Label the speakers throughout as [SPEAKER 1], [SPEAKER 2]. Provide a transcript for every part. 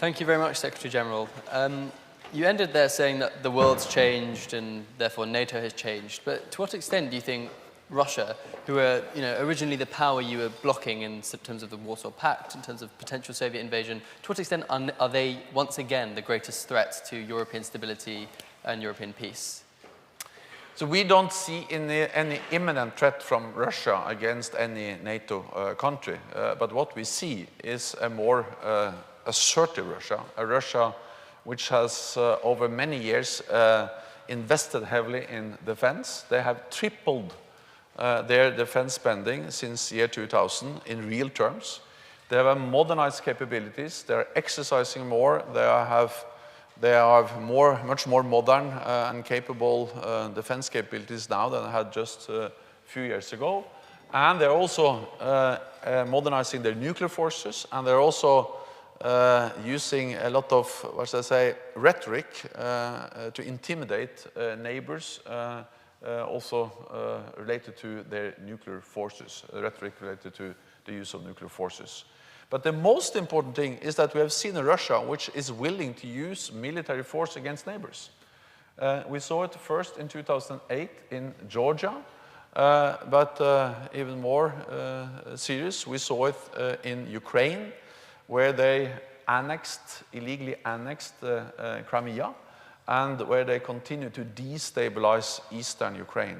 [SPEAKER 1] Thank you very much, Secretary General. You ended there saying that the world's changed and therefore NATO has changed. But to what extent do you think Russia, who were originally the power you were blocking in terms of the Warsaw Pact, in terms of potential Soviet invasion, to what extent are they once again the greatest threat to European stability and European peace?
[SPEAKER 2] So we don't see any imminent threat from Russia against any NATO country. But what we see is a more assertive Russia, a Russia which has over many years invested heavily in defense. They have tripled their defense spending since year 2000 in real terms. They have modernized capabilities. They are exercising more. They have much more modern and capable defense capabilities now than they had just a few years ago. And they're also modernizing their nuclear forces, and they're also using a lot of, what should I say, rhetoric to intimidate neighbors, also related to their nuclear forces, rhetoric related to the use of nuclear forces. But the most important thing is that we have seen a Russia which is willing to use military force against neighbors. We saw it first in 2008 in Georgia, but even more serious, we saw it in Ukraine, where they illegally annexed Crimea, and where they continue to destabilize eastern Ukraine.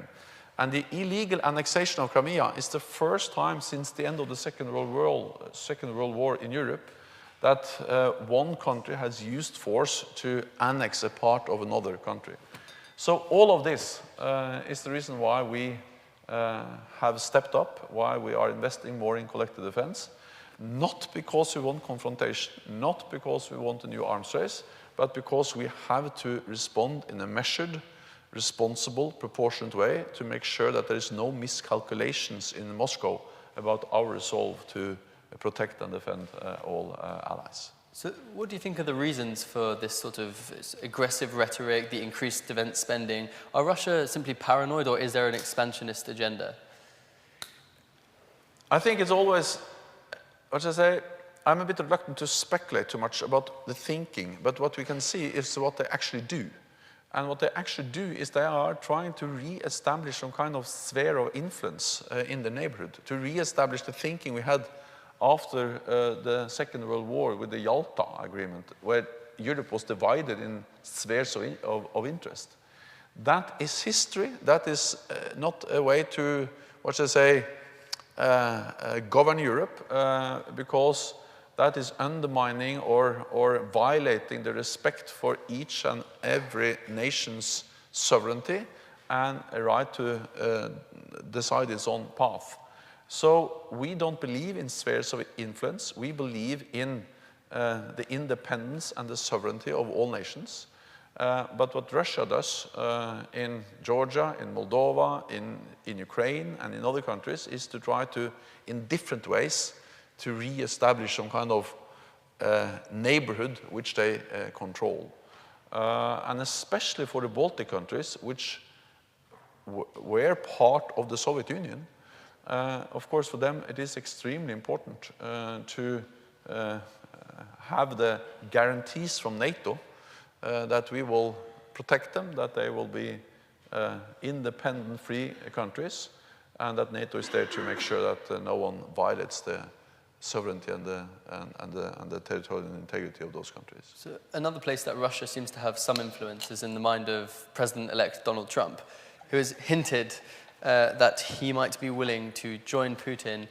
[SPEAKER 2] And the illegal annexation of Crimea is the first time since the end of the Second World War in Europe that one country has used force to annex a part of another country. So all of this is the reason why we have stepped up, why we are investing more in collective defense, not because we want confrontation, not because we want a new arms race, but because we have to respond in a measured, responsible, proportionate way to make sure that there is no miscalculations in Moscow about our resolve to protect and defend all allies.
[SPEAKER 1] So what do you think are the reasons for this sort of aggressive rhetoric, the increased defense spending? Are Russia simply paranoid, or is there an expansionist agenda?
[SPEAKER 2] I think it's always, what should I say, I'm a bit reluctant to speculate too much about the thinking, but what we can see is what they actually do. And what they actually do is they are trying to re-establish some kind of sphere of influence in the neighborhood, to re-establish the thinking we had after the Second World War with the Yalta Agreement, where Europe was divided in spheres of interest. That is history. That is not a way to, what should I say, govern Europe, because that is undermining or violating the respect for each and every nation's sovereignty and a right to decide its own path. So we don't believe in spheres of influence. We believe in the independence and the sovereignty of all nations. But what Russia does in Georgia, in Moldova, in Ukraine, and in other countries is to try to, in different ways, to re-establish some kind of neighborhood which they control. And especially for the Baltic countries, which were part of the Soviet Union, of course for them it is extremely important to have the guarantees from NATO that we will protect them, that they will be independent, free countries, and that NATO is there to make sure that no one violates the sovereignty and the territorial integrity of those countries.
[SPEAKER 1] So another place that Russia seems to have some influence is in the mind of President-elect Donald Trump, who has hinted that he might be willing to join Putin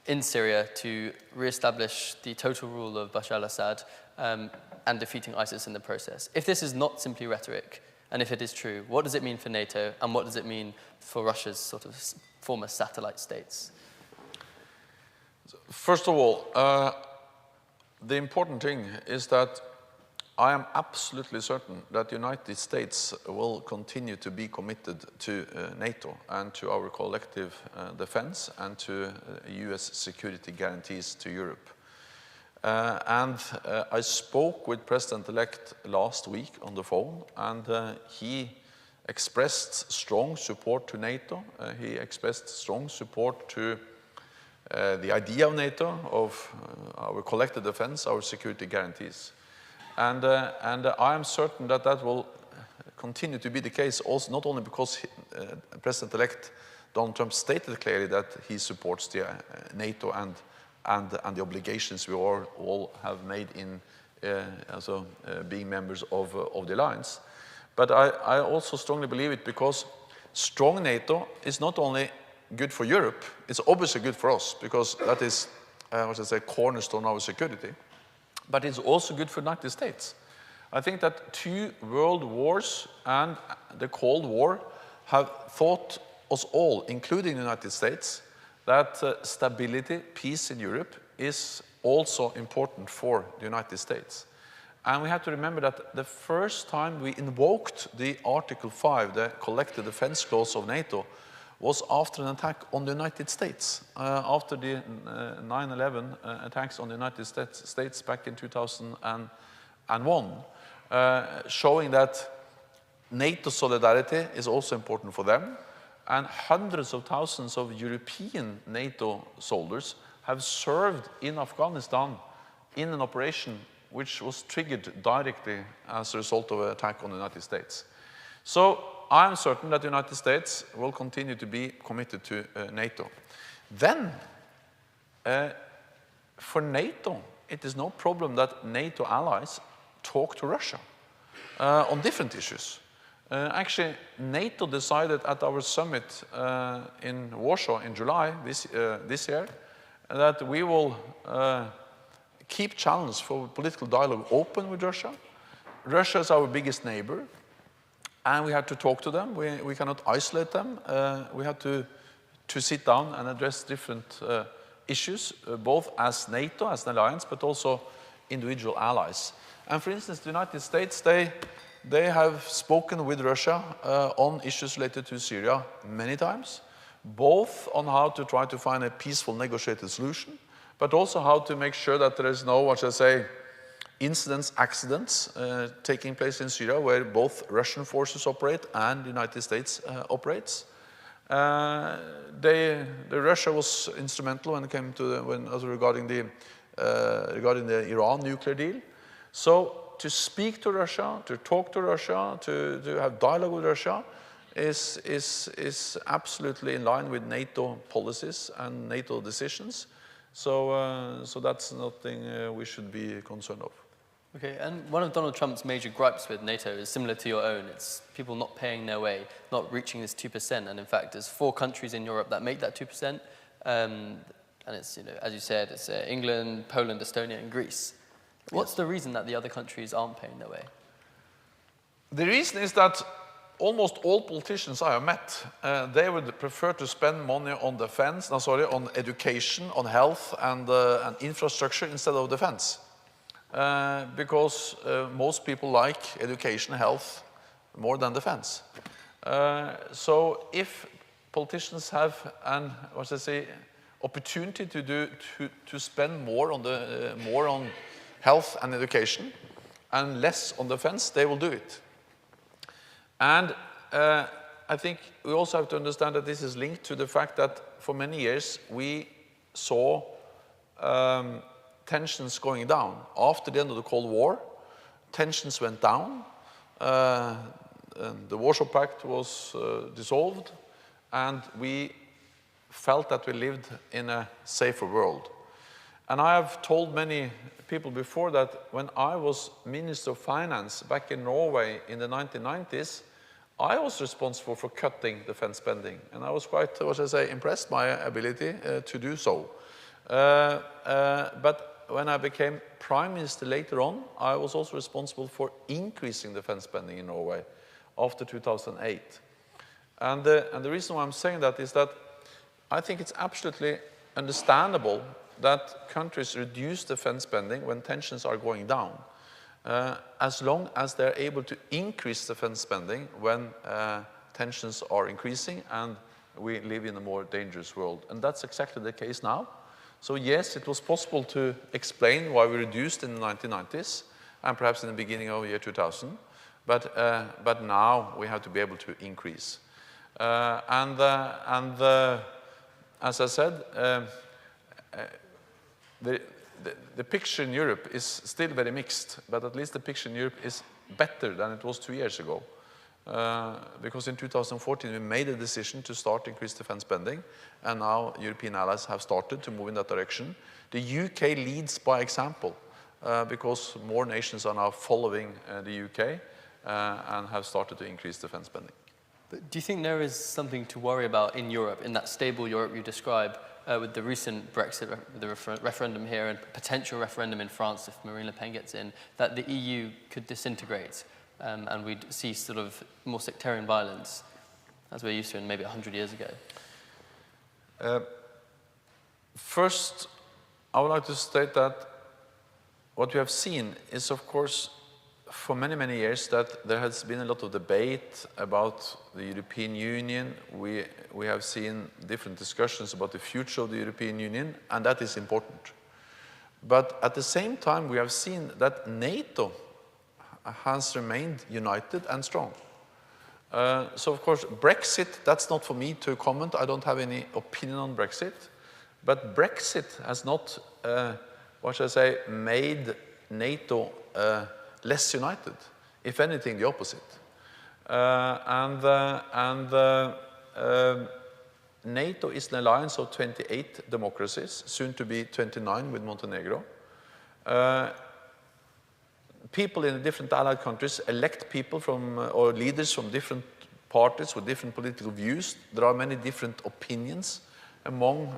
[SPEAKER 1] in Syria to re-establish the total rule of Bashar al-Assad and defeating ISIS in the process. If this is not simply rhetoric, and if it is true, what does it mean for NATO, and what does it mean for Russia's sort of former satellite states?
[SPEAKER 2] First of all, the important thing is that I am absolutely certain that the United States will continue to be committed to NATO and to our collective defense and to US security guarantees to Europe. I spoke with President-elect last week on the phone, and he expressed strong support to NATO. He expressed strong support to the idea of NATO, of our collective defense, our security guarantees. And I am certain that that will continue to be the case, also not only because President-elect Donald Trump stated clearly that he supports the NATO and the obligations we all have made in being members of the alliance. But I also strongly believe it because strong NATO is not only good for Europe, it's obviously good for us because that is, cornerstone of our security, but it's also good for the United States. I think that 2 world wars and the Cold War have taught us all, including the United States, that stability, peace in Europe is also important for the United States. And we have to remember that the first time we invoked the Article 5, the collective defense clause of NATO, was after an attack on the United States, after the 9/11 attacks on the United States back in 2001, showing that NATO solidarity is also important for them. And hundreds of thousands of European NATO soldiers have served in Afghanistan in an operation which was triggered directly as a result of an attack on the United States. So I'm certain that the United States will continue to be committed to NATO. Then, for NATO, it is no problem that NATO allies talk to Russia on different issues. Actually, NATO decided at our summit in Warsaw in July this year that we will keep channels for political dialogue open with Russia. Russia is our biggest neighbor, and we have to talk to them. We cannot isolate them. We have to sit down and address different issues, both as NATO, as an alliance, but also individual allies. And for instance, the United States, they have spoken with Russia on issues related to Syria many times, both on how to try to find a peaceful negotiated solution, but also how to make sure that there is no, incidents, accidents taking place in Syria where both Russian forces operate and the United States operates. Russia was instrumental when it came to regarding the Iran nuclear deal. So to speak to Russia, to talk to Russia, to have dialogue with Russia is absolutely in line with NATO policies and NATO decisions. So that's nothing we should be concerned of.
[SPEAKER 1] Okay, and one of Donald Trump's major gripes with NATO is similar to your own. It's people not paying their way, not reaching this 2%. And in fact, there's 4 countries in Europe that make that 2%. And it's, as you said, it's England, Poland, Estonia, and Greece. What's the reason that the other countries aren't paying their way?
[SPEAKER 2] The reason is that almost all politicians I have met, they would prefer to spend money on defense, on education, on health, and infrastructure instead of defense. Because most people like education, health, more than defense. So if politicians have an opportunity to spend more on health and education and less on defense, they will do it. And I think we also have to understand that this is linked to the fact that for many years we saw tensions going down. After the end of the Cold War, tensions went down, the Warsaw Pact was dissolved, and we felt that we lived in a safer world. And I have told many people before that when I was Minister of Finance back in Norway in the 1990s, I was responsible for cutting defense spending, and I was quite, impressed by my ability to do so. But when I became Prime Minister later on, I was also responsible for increasing defense spending in Norway after 2008. And the reason why I'm saying that is that I think it's absolutely understandable that countries reduce defense spending when tensions are going down, as long as they're able to increase defense spending when tensions are increasing and we live in a more dangerous world. And that's exactly the case now. So yes, it was possible to explain why we reduced in the 1990s and perhaps in the beginning of the year 2000, but now we have to be able to increase. As I said, the picture in Europe is still very mixed, but at least the picture in Europe is better than it was 2 years ago. Because in 2014 we made a decision to start increased defense spending, and now European allies have started to move in that direction. The UK leads by example, because more nations are now following the UK and have started to increase defense spending.
[SPEAKER 1] But do you think there is something to worry about in Europe, in that stable Europe you describe, with the recent Brexit, the referendum here and potential referendum in France if Marine Le Pen gets in, that the EU could disintegrate and we'd see sort of more sectarian violence as we're used to in maybe 100 years ago?
[SPEAKER 2] First, I would like to state that what we have seen is, of course, for many, many years that there has been a lot of debate about the European Union. We have seen different discussions about the future of the European Union, and that is important. But at the same time, we have seen that NATO has remained united and strong. So, of course, Brexit, that's not for me to comment. I don't have any opinion on Brexit. But Brexit has not, what should I say, made NATO less united. If anything, the opposite. NATO is an alliance of 28 democracies, soon to be 29 with Montenegro. People in the different allied countries elect people from, or leaders from different parties with different political views. There are many different opinions among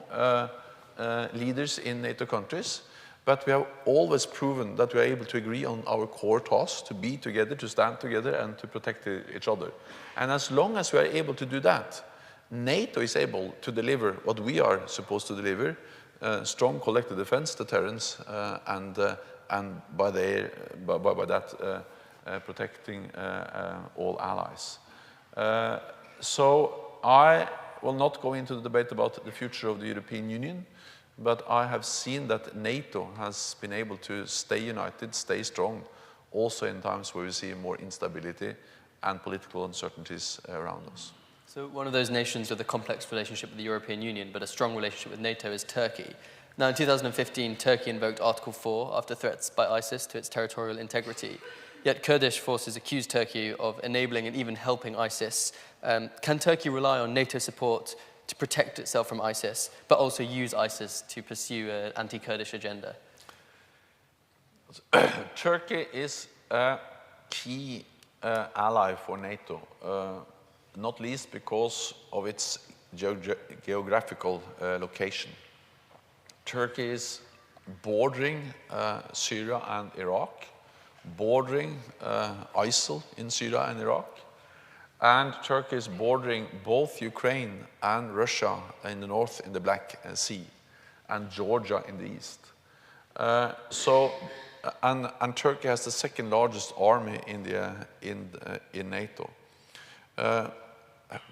[SPEAKER 2] leaders in NATO countries. But we have always proven that we are able to agree on our core tasks, to be together, to stand together, and to protect each other. And as long as we are able to do that, NATO is able to deliver what we are supposed to deliver, strong collective defense, deterrence, and by that protecting all allies. So I will not go into the debate about the future of the European Union. But I have seen that NATO has been able to stay united, stay strong, also in times where we see more instability and political uncertainties around us.
[SPEAKER 1] So one of those nations with a complex relationship with the European Union, but a strong relationship with NATO, is Turkey. Now, in 2015, Turkey invoked Article 4 after threats by ISIS to its territorial integrity. Yet Kurdish forces accused Turkey of enabling and even helping ISIS. Can Turkey rely on NATO support to protect itself from ISIS, but also use ISIS to pursue an anti-Kurdish agenda?
[SPEAKER 2] Turkey is a key ally for NATO, not least because of its geographical location. Turkey is bordering Syria and Iraq, bordering ISIL in Syria and Iraq, and Turkey is bordering both Ukraine and Russia in the north in the Black Sea, and Georgia in the east. And Turkey has the second largest army in NATO.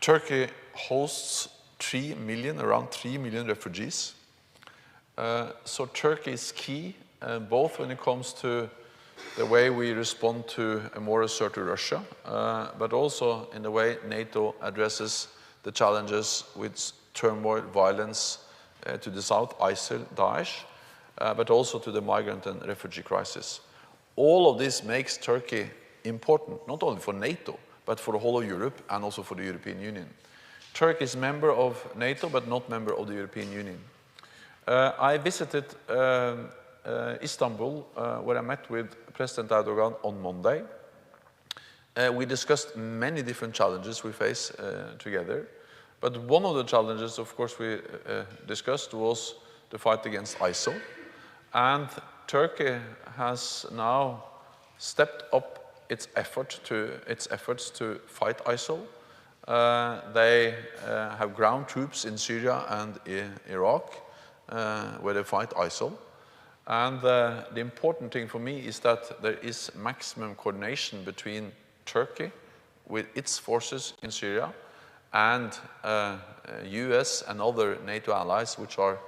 [SPEAKER 2] Turkey hosts around 3 million refugees. So Turkey is key, both when it comes to the way we respond to a more assertive Russia, but also in the way NATO addresses the challenges with turmoil, violence to the south, ISIL, Daesh, but also to the migrant and refugee crisis. All of this makes Turkey important, not only for NATO, but for the whole of Europe and also for the European Union. Turkey is a member of NATO, but not member of the European Union. I visited Istanbul, where I met with President Erdogan on Monday. We discussed many different challenges we face together. But one of the challenges, of course, we discussed was the fight against ISIL. And Turkey has now stepped up its efforts to fight ISIL. They have ground troops in Syria and Iraq, where they fight ISIL. And the important thing for me is that there is maximum coordination between Turkey with its forces in Syria and US and other NATO allies which are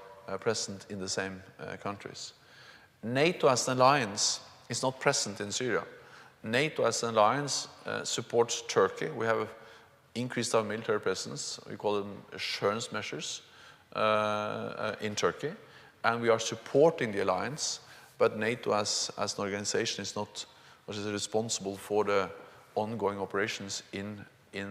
[SPEAKER 2] present in the same countries. NATO as an alliance is not present in Syria. NATO as an alliance supports Turkey. We have increased our military presence. We call them assurance measures in Turkey. and we are supporting the alliance, but NATO as an organization is not responsible for the ongoing operations in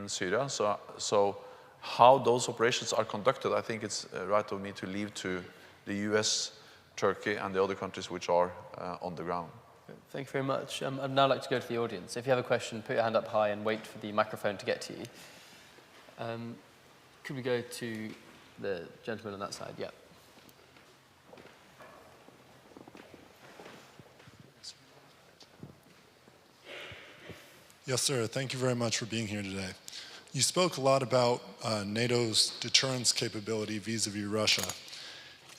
[SPEAKER 2] Syria. So how those operations are conducted, I think it's right of me to leave to the US, Turkey, and the other countries which are on the ground.
[SPEAKER 1] Thank you very much. I'd now like to go to the audience. If you have a question, put your hand up high and wait for the microphone to get to you. Could we go to the gentleman on that side? Yeah.
[SPEAKER 3] Yes, sir. Thank you very much for being here today. You spoke a lot about NATO's deterrence capability vis-a-vis Russia.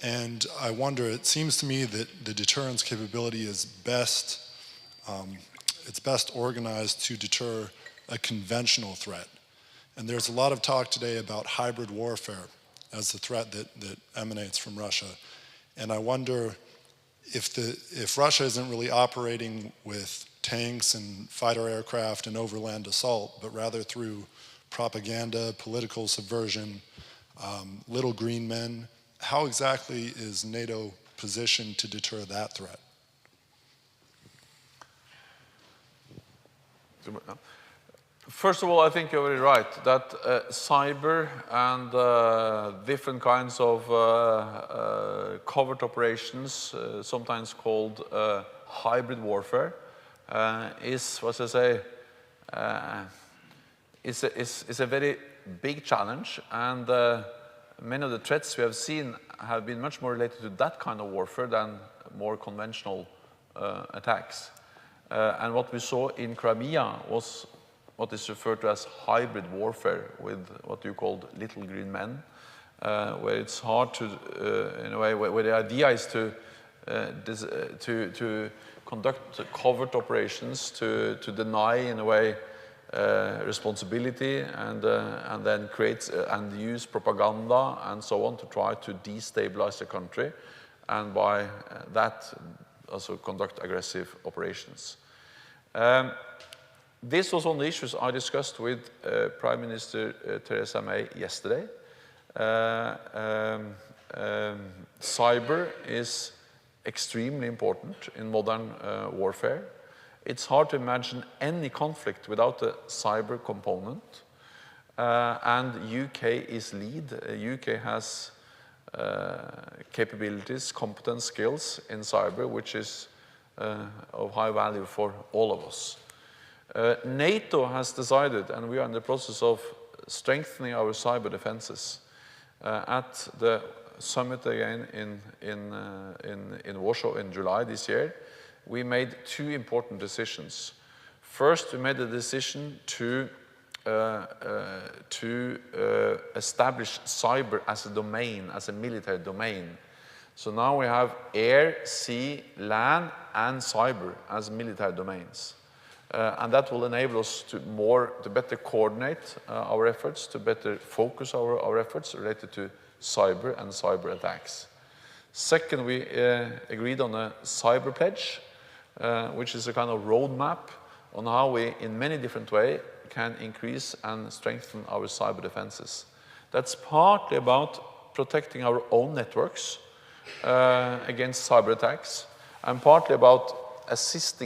[SPEAKER 3] And I wonder, it seems to me that the deterrence capability is best organized to deter a conventional threat. And there's a lot of talk today about hybrid warfare as the threat that emanates from Russia. And I wonder if Russia isn't really operating with tanks and fighter aircraft and overland assault, but rather through propaganda, political subversion, little green men, how exactly is NATO positioned to deter that threat?
[SPEAKER 2] First of all, I think you're very right that cyber and different kinds of covert operations, sometimes called hybrid warfare, is a very big challenge, and many of the threats we have seen have been much more related to that kind of warfare than more conventional attacks. And what we saw in Crimea was what is referred to as hybrid warfare with what you called little green men, where it's hard to, in a way, where the idea is to conduct covert operations, to deny, in a way, responsibility, and then create and use propaganda and so on to try to destabilize the country, and by that also conduct aggressive operations. This was one of the issues I discussed with Prime Minister Theresa May yesterday. Cyber is extremely important in modern warfare. It's hard to imagine any conflict without a cyber component. And UK is lead. UK has capabilities, competence, skills in cyber, which is of high value for all of us. NATO has decided, and we are in the process of strengthening our cyber defenses. At the summit again in Warsaw in July this year, we made two important decisions. First, we made a decision to establish cyber as a domain, as a military domain. So now we have air, sea, land, and cyber as military domains. And that will enable us to better coordinate our efforts, to better focus our efforts related to cyber and cyber attacks. Second, we agreed on a cyber pledge, which is a kind of roadmap on how we, in many different ways, can increase and strengthen our cyber defenses. That's partly about protecting our own networks against cyber attacks, and partly about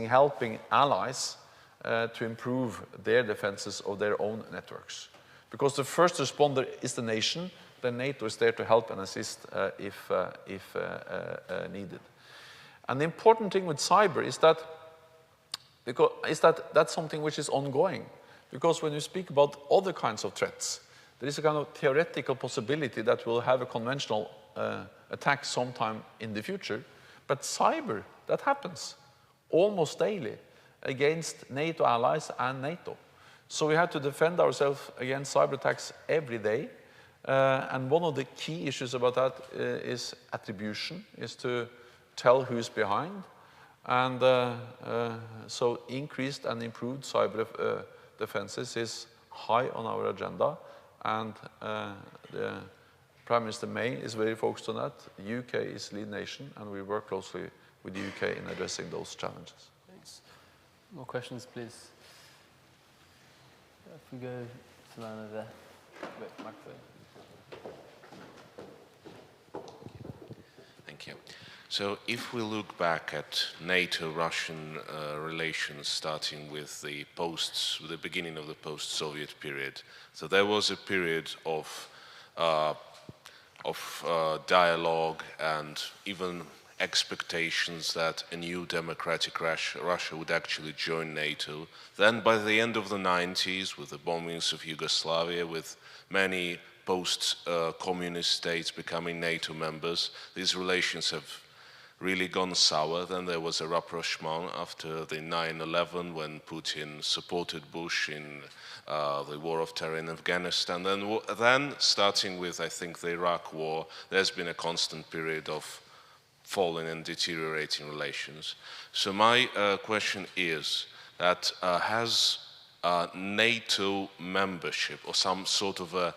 [SPEAKER 2] helping allies to improve their defenses of their own networks. Because the first responder is the nation, then NATO is there to help and assist if needed. And the important thing with cyber is that that's something which is ongoing. Because when you speak about other kinds of threats, there is a kind of theoretical possibility that we'll have a conventional attack sometime in the future. But cyber, that happens almost daily against NATO allies and NATO. So we have to defend ourselves against cyber attacks every day. And one of the key issues about that is attribution, is to tell who's behind. And so increased and improved cyber defenses is high on our agenda. And the Prime Minister May is very focused on that. The UK is lead nation, and we work closely with the UK in addressing those challenges.
[SPEAKER 1] Thanks. More questions, please. If we go to the line over there. Wait, microphone.
[SPEAKER 4] Thank you. So if we look back at NATO-Russian relations, starting with the beginning of the post-Soviet period, so there was a period of dialogue and even expectations that a new democratic Russia would actually join NATO. Then by the end of the 90s, with the bombings of Yugoslavia, with many post-communist states becoming NATO members, these relations have really gone sour. Then there was a rapprochement after the 9/11 when Putin supported Bush in the war of terror in Afghanistan. Then starting with, I think, the Iraq war, there's been a constant period of falling and deteriorating relations. So my question is that has NATO membership or some sort of a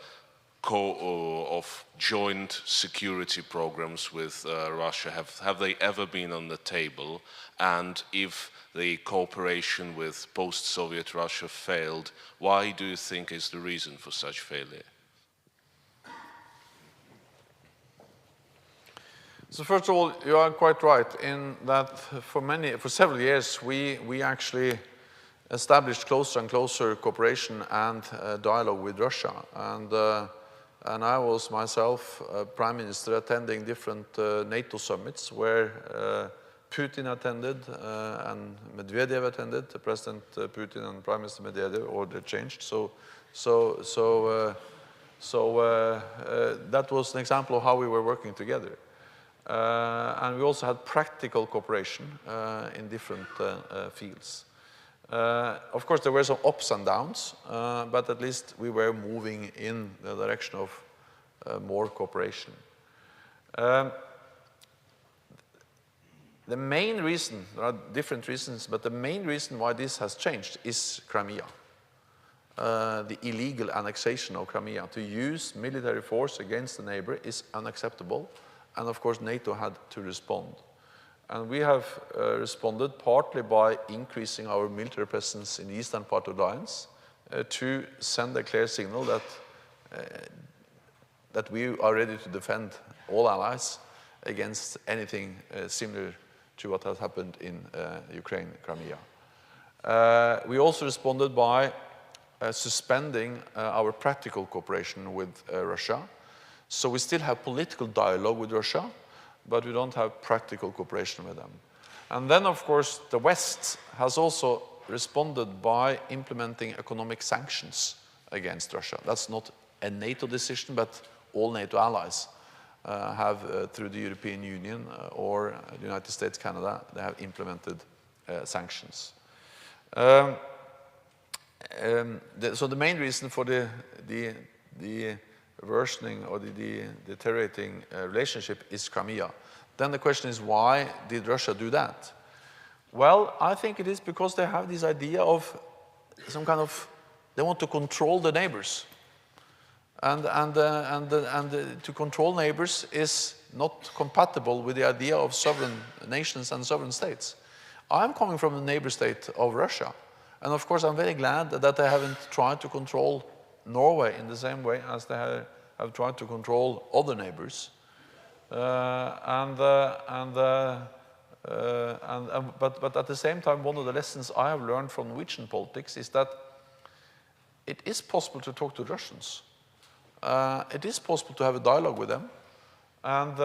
[SPEAKER 4] of joint security programs with Russia, have they ever been on the table? And if the cooperation with post-Soviet Russia failed, why do you think is the reason for such failure?
[SPEAKER 2] So first of all, you are quite right in that for several years we actually established closer and closer cooperation and dialogue with Russia. And I was myself Prime Minister attending different NATO summits where Putin attended and Medvedev attended, President Putin and Prime Minister Medvedev, or they changed. So that was an example of how we were working together. And we also had practical cooperation in different fields. Of course, there were some ups and downs, but at least we were moving in the direction of more cooperation. The main reason, there are different reasons, but the main reason why this has changed is Crimea. The illegal annexation of Crimea. To use military force against a neighbor is unacceptable, and of course NATO had to respond. And we have responded partly by increasing our military presence in the eastern part of the alliance to send a clear signal that we are ready to defend all allies against anything similar to what has happened in Ukraine, Crimea. We also responded by suspending our practical cooperation with Russia. So we still have political dialogue with Russia, but we don't have practical cooperation with them. And then, of course, the West has also responded by implementing economic sanctions against Russia. That's not a NATO decision, but all NATO allies have, through the European Union or the United States, Canada, they have implemented sanctions. So the main reason for the worsening or the deteriorating relationship is Crimea. Then the question is, why did Russia do that? Well, I think it is because they have this idea of some kind of, they want to control the neighbors. And to control neighbors is not compatible with the idea of sovereign nations and sovereign states. I'm coming from the neighbor state of Russia. And of course, I'm very glad that they haven't tried to control Norway in the same way as they have tried to control other neighbors. But at the same time, one of the lessons I have learned from Norwegian politics is that it is possible to talk to Russians. It is possible to have a dialogue with them. And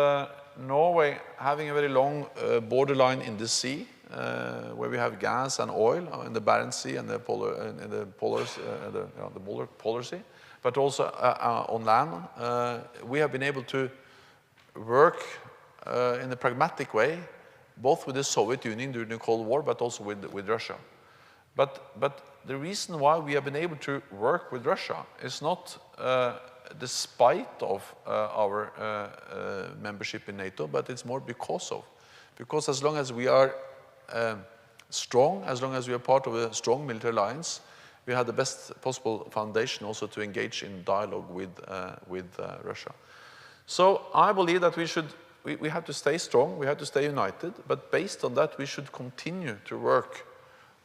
[SPEAKER 2] Norway, having a very long borderline in the sea, where we have gas and oil in the Barents Sea and the Polar Sea, but also on land, we have been able to work in a pragmatic way, both with the Soviet Union during the Cold War, but also with Russia. But the reason why we have been able to work with Russia is not despite of our membership in NATO, but it's more because of. Because as long as we are strong, as long as we are part of a strong military alliance, we have the best possible foundation also to engage in dialogue with Russia. So I believe that we have to stay strong, we have to stay united, but based on that we should continue to work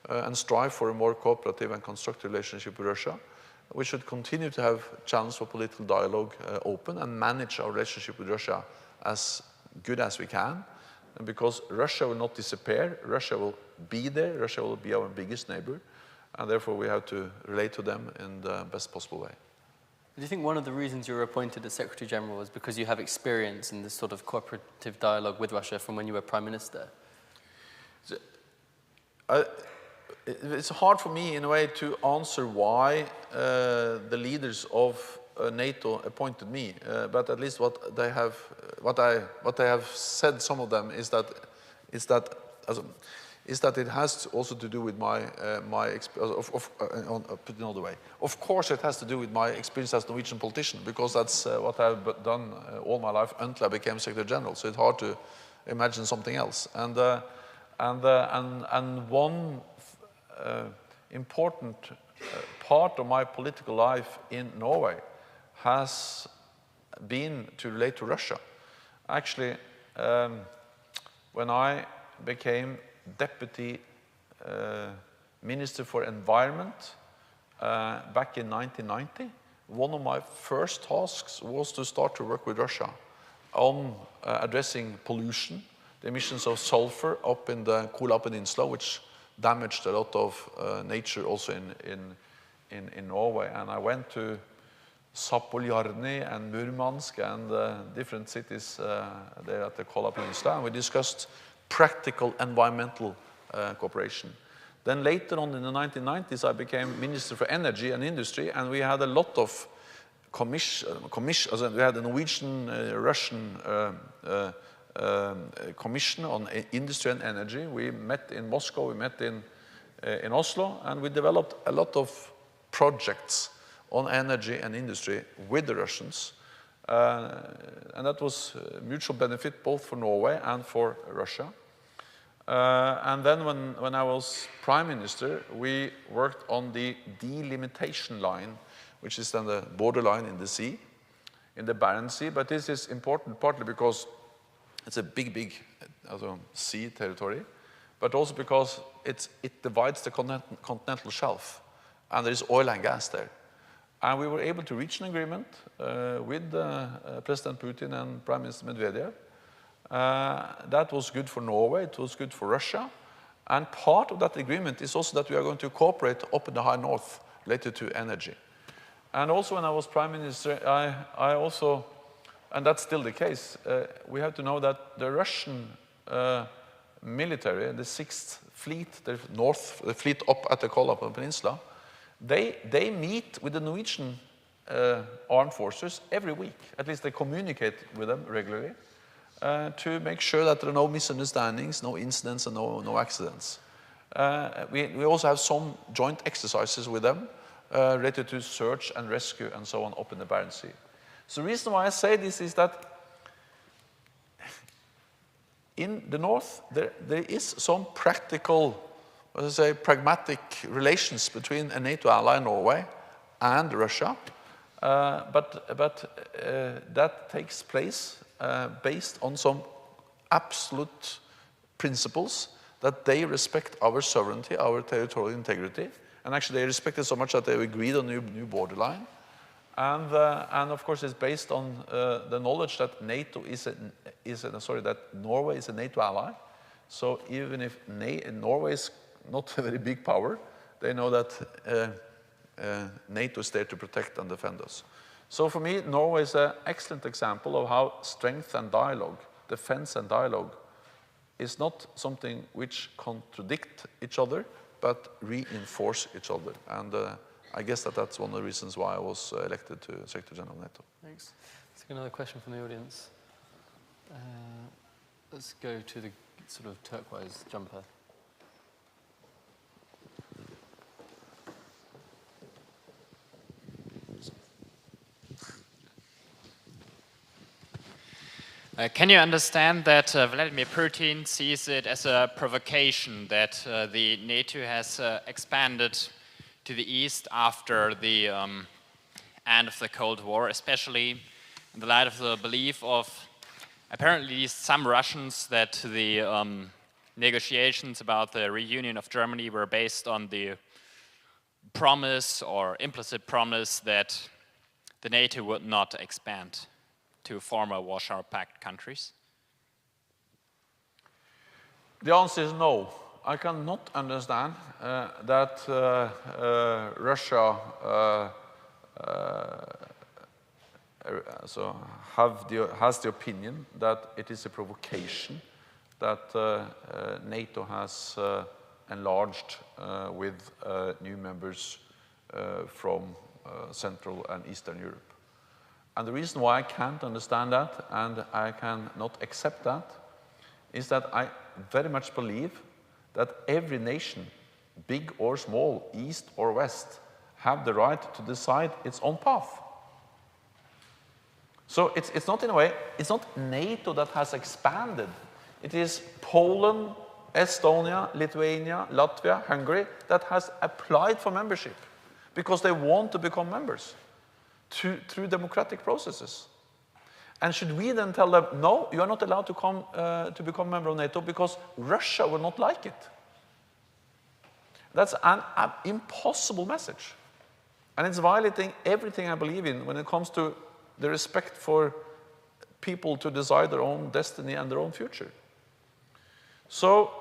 [SPEAKER 2] and strive for a more cooperative and constructive relationship with Russia. We should continue to have channels for political dialogue open and manage our relationship with Russia as good as we can. and because Russia will not disappear, Russia will be there, Russia will be our biggest neighbor, and therefore we have to relate to them in the best possible way.
[SPEAKER 1] Do you think one of the reasons you were appointed as Secretary General is because you have experience in this sort of cooperative dialogue with Russia from when you were Prime Minister?
[SPEAKER 2] It's hard for me, in a way, to answer why the leaders of NATO appointed me. But at least what they have said, some of them, is that it has also to do with my put it another way. Of course, it has to do with my experience as a Norwegian politician, because that's what I've done all my life until I became Secretary General. So it's hard to imagine something else. And one important part of my political life in Norway has been to relate to Russia. Actually, when I became Deputy Minister for Environment back in 1990, one of my first tasks was to start to work with Russia on addressing pollution, the emissions of sulfur up in the Kola Peninsula, which damaged a lot of nature also in Norway. And I went to Zapoljarny and Murmansk and different cities there at the Kola Peninsula, and we discussed practical environmental cooperation. Then later on in the 1990s, I became Minister for Energy and Industry, and we had a lot of we had a Norwegian-Russian commission on industry and energy. We met in Moscow, we met in Oslo, and we developed a lot of projects on energy and industry with the Russians. And that was mutual benefit both for Norway and for Russia. And then when I was Prime Minister, we worked on the delimitation line, which is then the borderline in the sea, in the Barents Sea. But this is important partly because it's a big sea territory, but also because it divides the continental shelf, and there is oil and gas there. And we were able to reach an agreement with President Putin and Prime Minister Medvedev. That was good for Norway, it was good for Russia. And part of that agreement is also that we are going to cooperate up in the high north related to energy. And also when I was Prime Minister, I also, and that's still the case, we have to know that the Russian military, the 6th Fleet, the fleet up at the Kola Peninsula, they meet with the Norwegian armed forces every week. At least they communicate with them regularly to make sure that there are no misunderstandings, no incidents, and no accidents. We also have some joint exercises with them related to search and rescue and so on up in the Barents Sea. So the reason why I say this is that in the north, there is some practical, pragmatic relations between a NATO ally, Norway, and Russia. But that takes place based on some absolute principles that they respect our sovereignty, our territorial integrity, and actually they respect it so much that they agreed on a new borderline. And of course it's based on the knowledge that that Norway is a NATO ally. So even if Norway is not a very big power, they know that NATO is there to protect and defend us. So for me, Norway is an excellent example of how strength and dialogue, defense and dialogue, is not something which contradict each other, but reinforce each other. And I guess that's one of the reasons why I was elected to Secretary General of NATO.
[SPEAKER 1] Thanks. Let's take another question from the audience. Let's go to the sort of turquoise jumper.
[SPEAKER 5] Can you understand that Vladimir Putin sees it as a provocation that the NATO has expanded to the east after the end of the Cold War, especially in the light of the belief of apparently some Russians that the negotiations about the reunion of Germany were based on the promise or implicit promise that the NATO would not expand to former Warsaw Pact countries?
[SPEAKER 2] The answer is no. I cannot understand that Russia has the opinion that it is a provocation that NATO has enlarged with new members from Central and Eastern Europe. And the reason why I can't understand that and I cannot accept that is that I very much believe that every nation, big or small, east or west, have the right to decide its own path. So it's not in a way, it's not NATO that has expanded. It is Poland, Estonia, Lithuania, Latvia, Hungary that has applied for membership because they want to become members through democratic processes. And should we then tell them, no, you are not allowed to become a member of NATO because Russia will not like it? That's an impossible message. And it's violating everything I believe in when it comes to the respect for people to decide their own destiny and their own future. So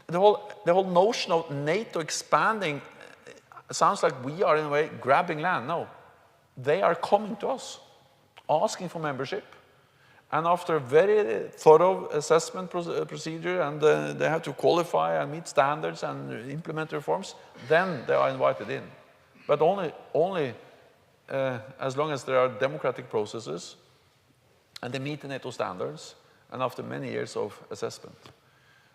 [SPEAKER 2] the whole notion of NATO expanding sounds like we are in a way grabbing land. No, they are coming to us, asking for membership, and after a very thorough assessment procedure, and they have to qualify and meet standards and implement reforms, then they are invited in. But only as long as there are democratic processes and they meet the NATO standards, and after many years of assessment.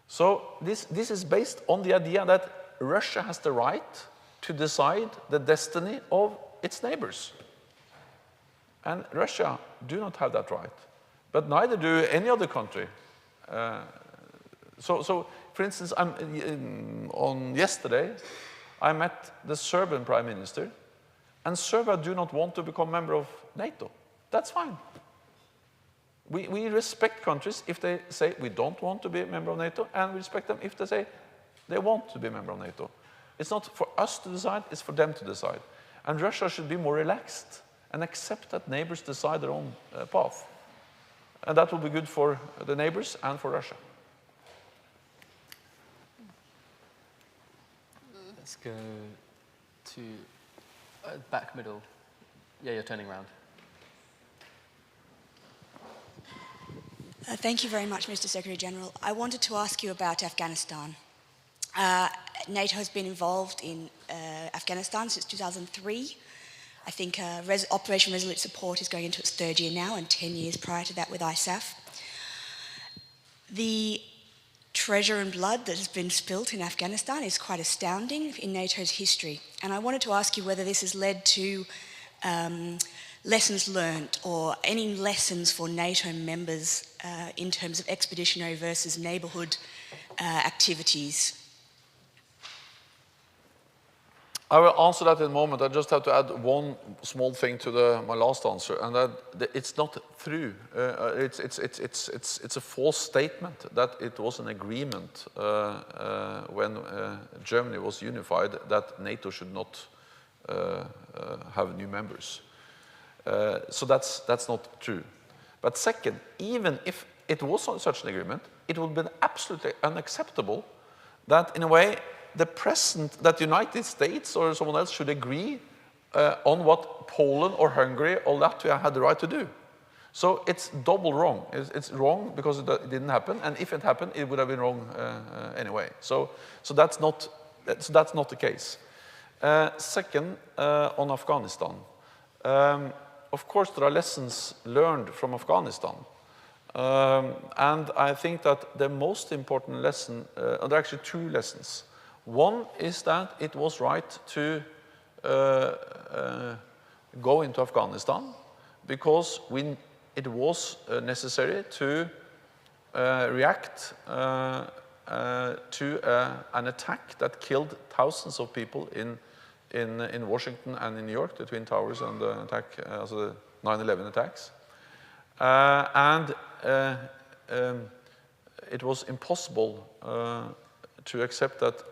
[SPEAKER 2] So this is based on the idea that Russia has the right to decide the destiny of its neighbors. And Russia do not have that right, but neither do any other country. So for instance, on yesterday, I met the Serbian Prime Minister, and Serbia do not want to become member of NATO. That's fine. We respect countries if they say we don't want to be a member of NATO, and we respect them if they say they want to be a member of NATO. It's not for us to decide, it's for them to decide. And Russia should be more relaxed and accept that neighbors decide their own path. And that will be good for the neighbors and for Russia.
[SPEAKER 1] Let's go to back middle. Yeah, you're turning around.
[SPEAKER 6] Thank you very much, Mr. Secretary General. I wanted to ask you about Afghanistan. NATO has been involved in Afghanistan since 2003. I think Operation Resolute Support is going into its third year now, and 10 years prior to that with ISAF. The treasure and blood that has been spilt in Afghanistan is quite astounding in NATO's history. And I wanted to ask you whether this has led to lessons learned or any lessons for NATO members in terms of expeditionary versus neighbourhood activities.
[SPEAKER 2] I will answer that in a moment. I just have to add one small thing to my last answer, and that it's not true. It's a false statement that it was an agreement when Germany was unified that NATO should not have new members. So that's not true. But second, even if it was such an agreement, it would have been absolutely unacceptable that, in a way, that the United States or someone else should agree on what Poland or Hungary or Latvia had the right to do. So it's double wrong. It's wrong because it didn't happen, and if it happened, it would have been wrong anyway. So that's not the case. Second, on Afghanistan. Of course, there are lessons learned from Afghanistan. And I think that the most important lesson, there are actually two lessons. One is that it was right to go into Afghanistan because it was necessary to react to an attack that killed thousands of people in Washington and in New York, the Twin Towers and the attack, also the 9/11 attacks. It was impossible to accept that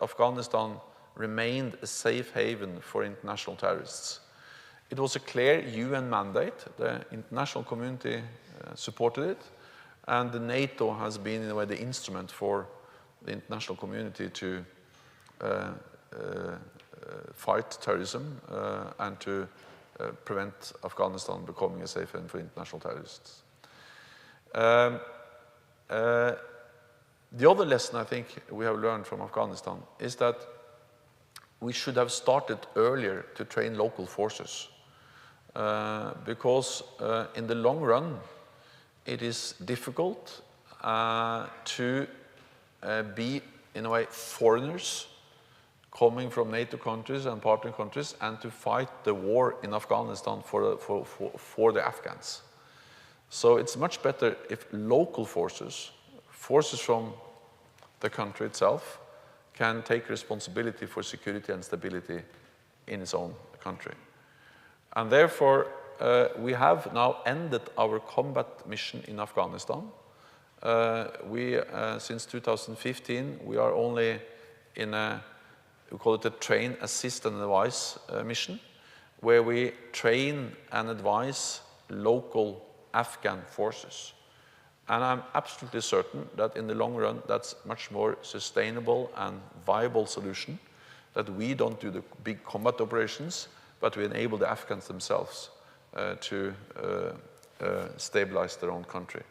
[SPEAKER 2] Afghanistan remained a safe haven for international terrorists. It was a clear UN mandate. The international community supported it. And the NATO has been, in a way, the instrument for the international community to fight terrorism and to prevent Afghanistan becoming a safe haven for international terrorists. The other lesson I think we have learned from Afghanistan is that we should have started earlier to train local forces because in the long run it is difficult to be, in a way, foreigners coming from NATO countries and partner countries and to fight the war in Afghanistan for the Afghans. So it's much better if local forces from the country itself, can take responsibility for security and stability in its own country. And therefore, we have now ended our combat mission in Afghanistan. Since 2015, we are only in we call it a train, assist and advise mission, where we train and advise local Afghan forces. And I'm absolutely certain that in the long run, that's much more sustainable and viable solution, that we don't do the big combat operations, but we enable the Afghans themselves to stabilize their own country.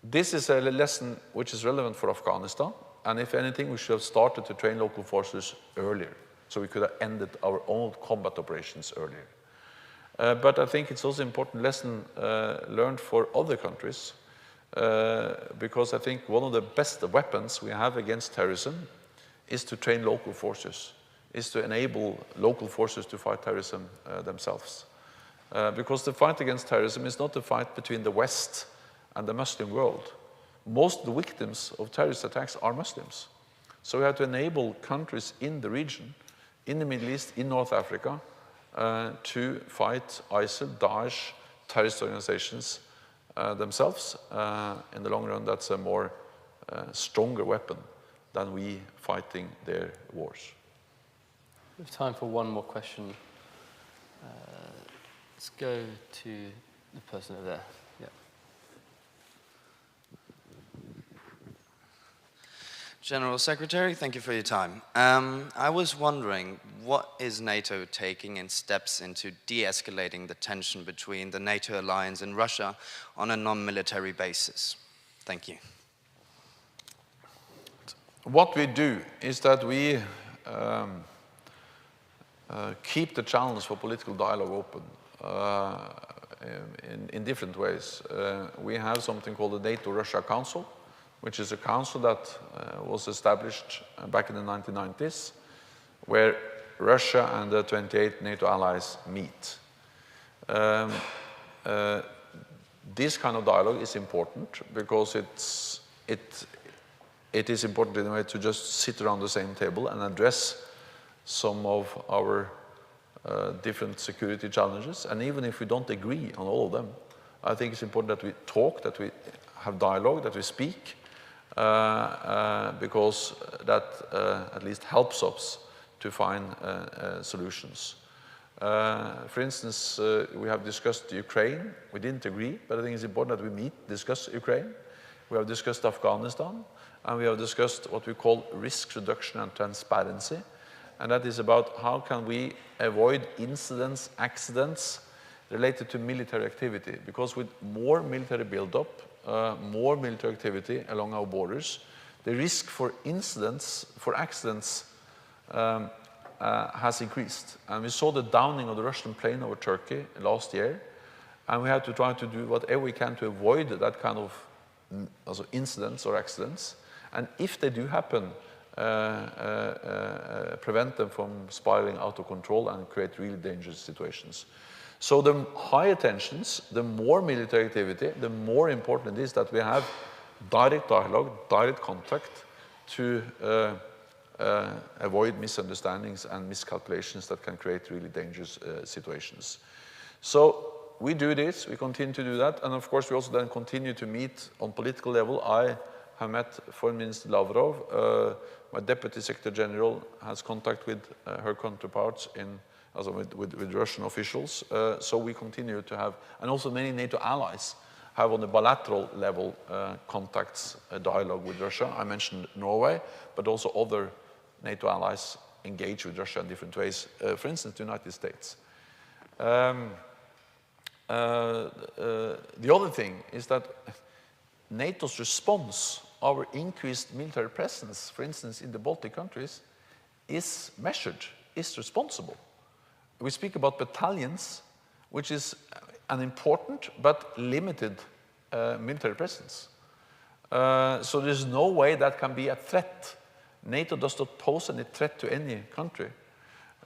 [SPEAKER 2] This is a lesson which is relevant for Afghanistan, and if anything, we should have started to train local forces earlier, so we could have ended our own combat operations earlier. But I think it's also an important lesson learned for other countries, because I think one of the best weapons we have against terrorism is to train local forces, is to enable local forces to fight terrorism themselves. Because the fight against terrorism is not a fight between the West and the Muslim world. Most of the victims of terrorist attacks are Muslims. So we have to enable countries in the region, in the Middle East, in North Africa, to fight ISIL, Daesh, terrorist organizations themselves. In the long run, that's a more stronger weapon than we fighting their wars.
[SPEAKER 1] We have time for one more question. Let's go to the person over there. Yeah.
[SPEAKER 7] General Secretary, thank you for your time. I was wondering, what is NATO taking in steps into de-escalating the tension between the NATO alliance and Russia on a non-military basis? Thank you.
[SPEAKER 2] What we do is that we keep the channels for political dialogue open in different ways. We have something called the NATO-Russia Council, which is a council that was established back in the 1990s, where Russia and the 28 NATO allies meet. This kind of dialogue is important because it is important in a way to just sit around the same table and address some of our different security challenges. And even if we don't agree on all of them, I think it's important that we talk, that we have dialogue, that we speak, because that at least helps us to find solutions. For instance, we have discussed Ukraine. We didn't agree, but I think it's important that we meet, discuss Ukraine. We have discussed Afghanistan, and we have discussed what we call risk reduction and transparency. And that is about how can we avoid incidents, accidents related to military activity. Because with more military buildup, more military activity along our borders, the risk for incidents, for accidents, has increased. And we saw the downing of the Russian plane over Turkey last year, and we had to try to do whatever we can to avoid that kind of incidents or accidents. And if they do happen, prevent them from spiraling out of control and create really dangerous situations. So the higher tensions, the more military activity, the more important it is that we have direct dialogue, direct contact to avoid misunderstandings and miscalculations that can create really dangerous situations. So we do this, we continue to do that, and of course we also then continue to meet on political level. I have met Foreign Minister Lavrov. My Deputy Secretary General has contact with her counterparts with Russian officials. So we continue to have, and also many NATO allies have on a bilateral level contacts, a dialogue with Russia. I mentioned Norway, but also other NATO allies engage with Russia in different ways, for instance, the United States. The other thing is that NATO's response, our increased military presence, for instance, in the Baltic countries, is measured, is responsible. We speak about battalions, which is an important but limited military presence. So there's no way that can be a threat. NATO does not pose any threat to any country.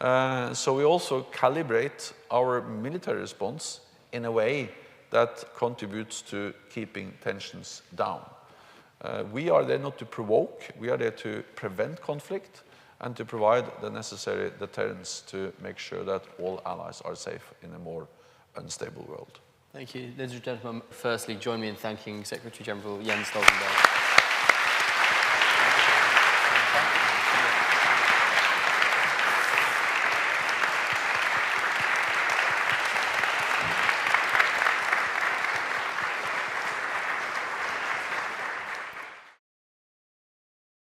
[SPEAKER 2] So we also calibrate our military response in a way that contributes to keeping tensions down. We are there not to provoke, we are there to prevent conflict and to provide the necessary deterrence to make sure that all allies are safe in a more unstable world.
[SPEAKER 1] Thank you. Ladies and gentlemen, firstly, join me in thanking Secretary General Jens Stoltenberg.